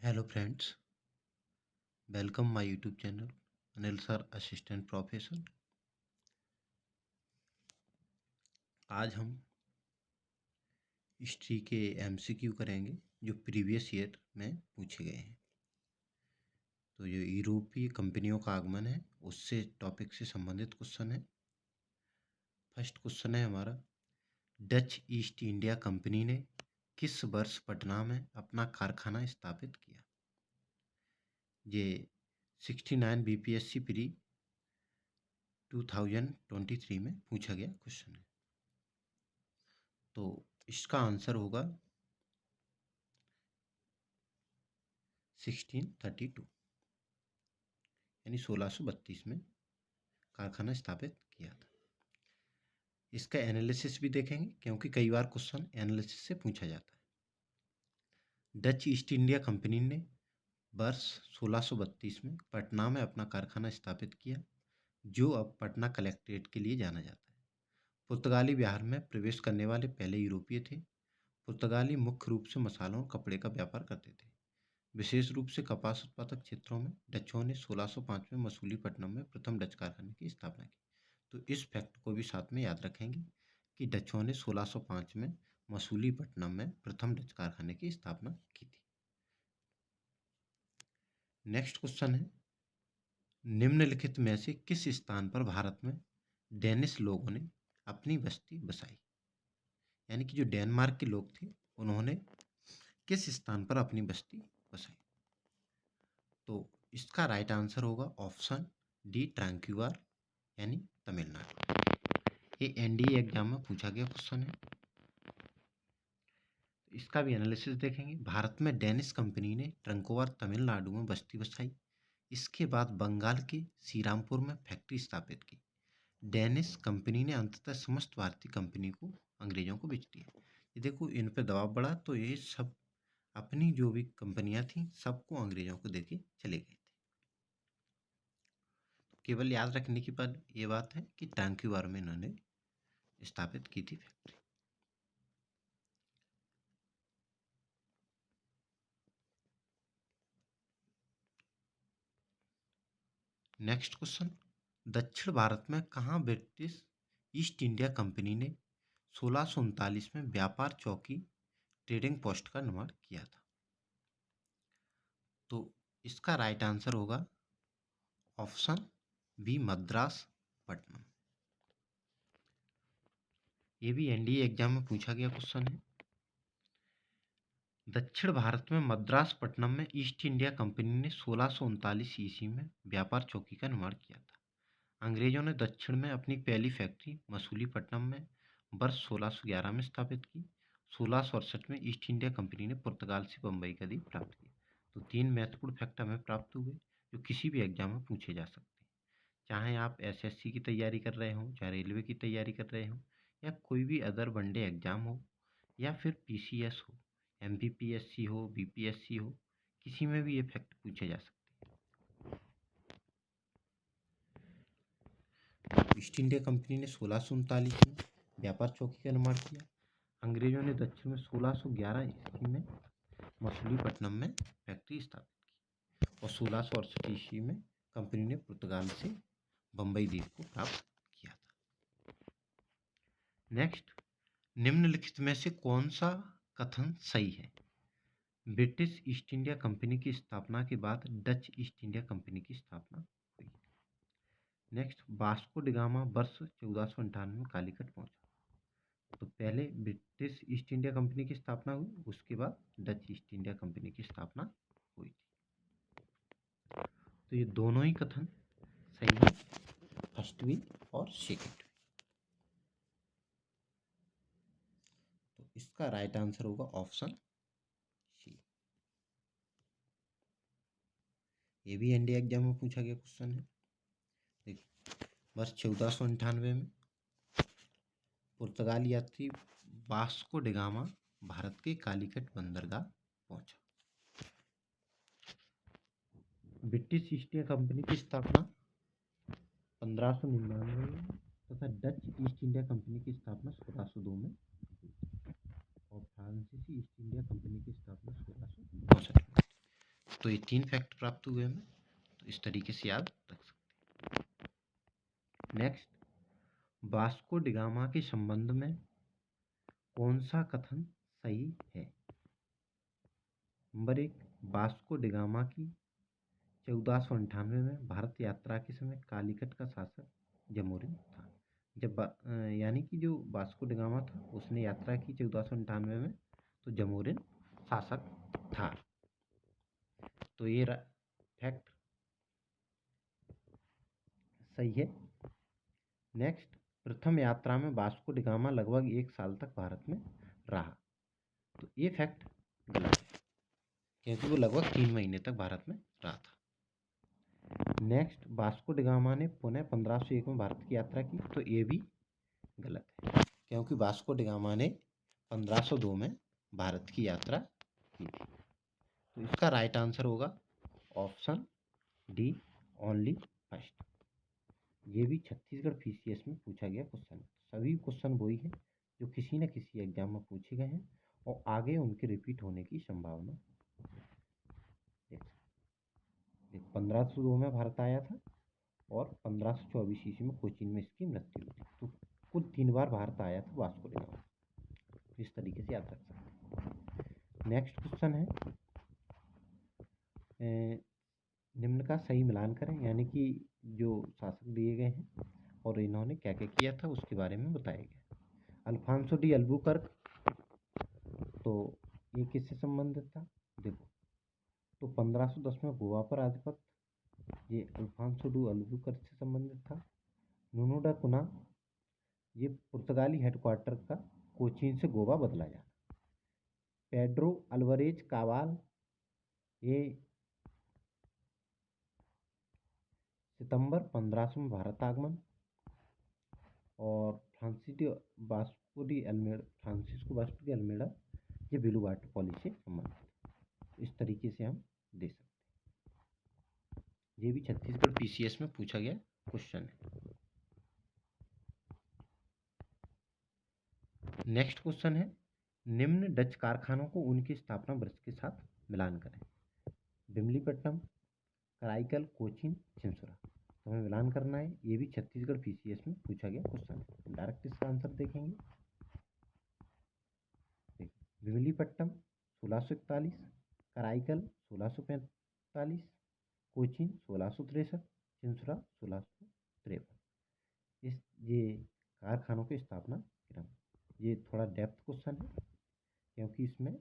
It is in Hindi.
Hello friends, welcome my YouTube channel Anil sir assistant professor. आज हम हिस्ट्री के एमसीक्यू करेंगे जो प्रीवियस ईयर में पूछे गए हैं। तो जो यूरोपीय कंपनियों का आगमन है उससे टॉपिक से संबंधित क्वेश्चन है। फर्स्ट क्वेश्चन है हमारा, डच ईस्ट इंडिया कंपनी ने किस वर्ष पटना में अपना कारखाना स्थापित किया? ये 69 बीपीएससी प्री 2023 में पूछा गया क्वेश्चन है। तो इसका आंसर होगा 1632 यानी 1632 में कारखाना स्थापित किया था। इसका एनालिसिस भी देखेंगे क्योंकि कई बार क्वेश्चन एनालिसिस से पूछा जाता है। डच ईस्ट इंडिया कंपनी ने वर्ष 1632 में पटना में अपना कारखाना स्थापित किया, जो अब पटना कलेक्ट्रेट के लिए जाना जाता है। पुर्तगाली बिहार में प्रवेश करने वाले पहले यूरोपीय थे। पुर्तगाली मुख्य रूप से मसालों और कपड़े का व्यापार करते थे, विशेष रूप से कपास उत्पादक क्षेत्रों में। डचों ने 1605 में मसूलीपट्टनम में प्रथम डच कारखाने की स्थापना की। तो इस फैक्ट को भी साथ में याद रखेंगे कि डचों ने 1605 में मसूलीपट्टनम में प्रथम डच कारखाने की स्थापना की थी। नेक्स्ट क्वेश्चन है, निम्नलिखित में से किस स्थान पर भारत में डेनिश लोगों ने अपनी बस्ती बसाई? यानी कि जो डेनमार्क के लोग थे उन्होंने किस स्थान पर अपनी बस्ती बसाई? तो इसका राइट आंसर होगा ऑप्शन डी, ट्रांक्यूआर यानी तमिलनाडु। ये एनडीए एग्जाम में पूछा गया क्वेश्चन है। इसका भी एनालिसिस देखेंगे। भारत में डेनिश कंपनी ने ट्रंकोवार तमिलनाडु में बस्ती बसाई। इसके बाद बंगाल के श्रीरामपुर में फैक्ट्री स्थापित की। डेनिश कंपनी ने अंततः समस्त भारतीय कंपनी को अंग्रेजों को बेच दिया। ये देखो, इन पर दबाव बढ़ा तो ये सब अपनी जो भी कंपनियां थी सबको अंग्रेजों को देके चले गए थे। केवल याद रखने की पर ये बात है कि ट्रंकोवार में इन्होंने स्थापित की थी फैक्ट्री। नेक्स्ट क्वेश्चन, दक्षिण भारत में कहाँ ब्रिटिश ईस्ट इंडिया कंपनी ने 1639 में व्यापार चौकी ट्रेडिंग पोस्ट का निर्माण किया था? तो इसका राइट आंसर होगा ऑप्शन बी, मद्रास पट्टनम। ये भी एनडीए एग्जाम में पूछा गया क्वेश्चन है। दक्षिण भारत में मद्रास पट्टनम में ईस्ट इंडिया कंपनी ने 1639 ईस्वी में व्यापार चौकी का निर्माण किया था। अंग्रेजों ने दक्षिण में अपनी पहली फैक्ट्री मसूलीपट्टनम में वर्ष 1611 में स्थापित की। 1668 में ईस्ट इंडिया कंपनी ने पुर्तगाल से बम्बई का द्वीप प्राप्त किया। तो 3 महत्वपूर्ण फैक्ट हमें प्राप्त हुए जो किसी भी एग्जाम में पूछे जा सकते हैं। चाहे आप एसएससी की तैयारी कर रहे हों, चाहे रेलवे की तैयारी कर रहे हों, या कोई भी अदर वनडे एग्जाम हो, या फिर पीसीएस हो, एमपीपीएससी हो, बीपीएससी हो, किसी में भी ये फैक्ट पूछे जा सकते हैं। ईस्ट इंडिया कंपनी ने 1639 में व्यापार चौकी का निर्माण किया। अंग्रेजों ने दक्षिण में 1611 ईस्वी में मछलीपट्टनम में फैक्ट्री स्थापित की और 1668 ईस्वी में कंपनी ने पुर्तगाल से बम्बई द्वीप को प्राप्त किया था। नेक्स्ट, निम्नलिखित में से कौन सा कथन सही है? ब्रिटिश ईस्ट इंडिया कंपनी की स्थापना के बाद डच ईस्ट इंडिया कंपनी की स्थापना हुई। नेक्स्ट, वास्को डिगामा वर्ष 1498 में कालीकट पहुंचा। तो पहले ब्रिटिश ईस्ट इंडिया कंपनी की स्थापना हुई, उसके बाद डच ईस्ट इंडिया कंपनी की स्थापना हुई थी। तो ये दोनों ही कथन सही है, फर्स्ट भी और सेकंड भी। तो इसका राइट आंसर होगा ऑप्शन सी। ये भी एनडीए एग्जाम में पूछा गया क्वेश्चन है। देखिए, वर्ष 1498 में पुर्तगाली यात्री वास्को डिगामा भारत के कालीकट बंदरगाह पहुंचा। ब्रिटिश ईस्ट इंडिया कंपनी की स्थापना 1599 में तथा डच ईस्ट इंडिया कंपनी की स्थापना 1602 में और फ्रांसीसी ईस्ट इंडिया कंपनी की स्थापना 1664 में। तो ये 3 फैक्ट प्राप्त हुए हमें, तो इस तरीके से याद रख सकते हैं। नेक्स्ट, वास्को डी गामा के संबंध में कौन सा कथन सही है? नंबर 1, वास्को डी गामा की 1498 में भारत यात्रा के समय कालीकट का शासक जमोरिन था। जब यानी कि जो वास्को डी गामा था उसने यात्रा की 1498 में, तो जमोरिन शासक था। तो ये फैक्ट सही है। नेक्स्ट, प्रथम यात्रा में वास्को डी गामा लगभग 1 साल तक भारत में रहा। तो ये फैक्ट गलत है, क्योंकि वो लगभग 3 महीने तक भारत में रहा था। नेक्स्ट, वास्को डी गामा ने पुनः 1501 में भारत की यात्रा की। तो ये भी गलत है, क्योंकि वास्को डी गामा ने 1502 में भारत की यात्रा की थी। तो इसका राइट आंसर होगा ऑप्शन डी, ओनली फर्स्ट। ये भी छत्तीसगढ़ पीसीएस में पूछा गया क्वेश्चन है। सभी क्वेश्चन वही है जो किसी न किसी एग्जाम में पूछे गए हैं और आगे उनके रिपीट होने की संभावना। देख 1502 में भारत आया था और 1524 ईस्वी में कोचीन में इसकी मृत्यु हुई थी। तो कुल 3 बार भारत आया था वास्को डी गामा। इस तरीके से याद रख सकते हैं। नेक्स्ट क्वेश्चन है, निम्न का सही मिलान करें, यानी कि जो शासक दिए गए हैं और इन्होंने क्या क्या किया था उसके बारे में बताया गया। अल्फांसो डी अल्बुकर्क, तो ये किससे संबंधित था? देखो, तो 1510 में गोवा पर आधिपत्य, ये अल्फांसो डी अल्बुकर्क से संबंधित था। नुनो डा कुना, ये पुर्तगाली हेडक्वार्टर का कोचीन से गोवा बदला जाना। पेड्रो अल्वारेज काबाल, ये सितंबर 1500 में भारत आगमन। और फ्रांसिस्को वास्को डी अल्मेडा, ये ब्लू वाटर पॉलिसी से संबंधित। इस तरीके से हम दे सकते हैं। ये भी छत्तीसगढ़ पीसीएस में पूछा गया क्वेश्चन है। नेक्स्ट क्वेश्चन है, निम्न डच कारखानों को उनकी स्थापना वर्ष के साथ मिलान करें। विमलीपट्टनम, कराईकल, कोचीन, चिंसुरा। तो हमें मिलान करना है। ये भी छत्तीसगढ़ पीसीएस में पूछा गया क्वेश्चन है। डायरेक्ट इसका आंसर देखेंगे। विमलीपट्टनम 1641, कराईकल 1645, कोचीन 1663, चिंसुरा 1653। ये कारखानों की स्थापना क्रम। ये थोड़ा डेप्थ क्वेश्चन है, क्योंकि इसमें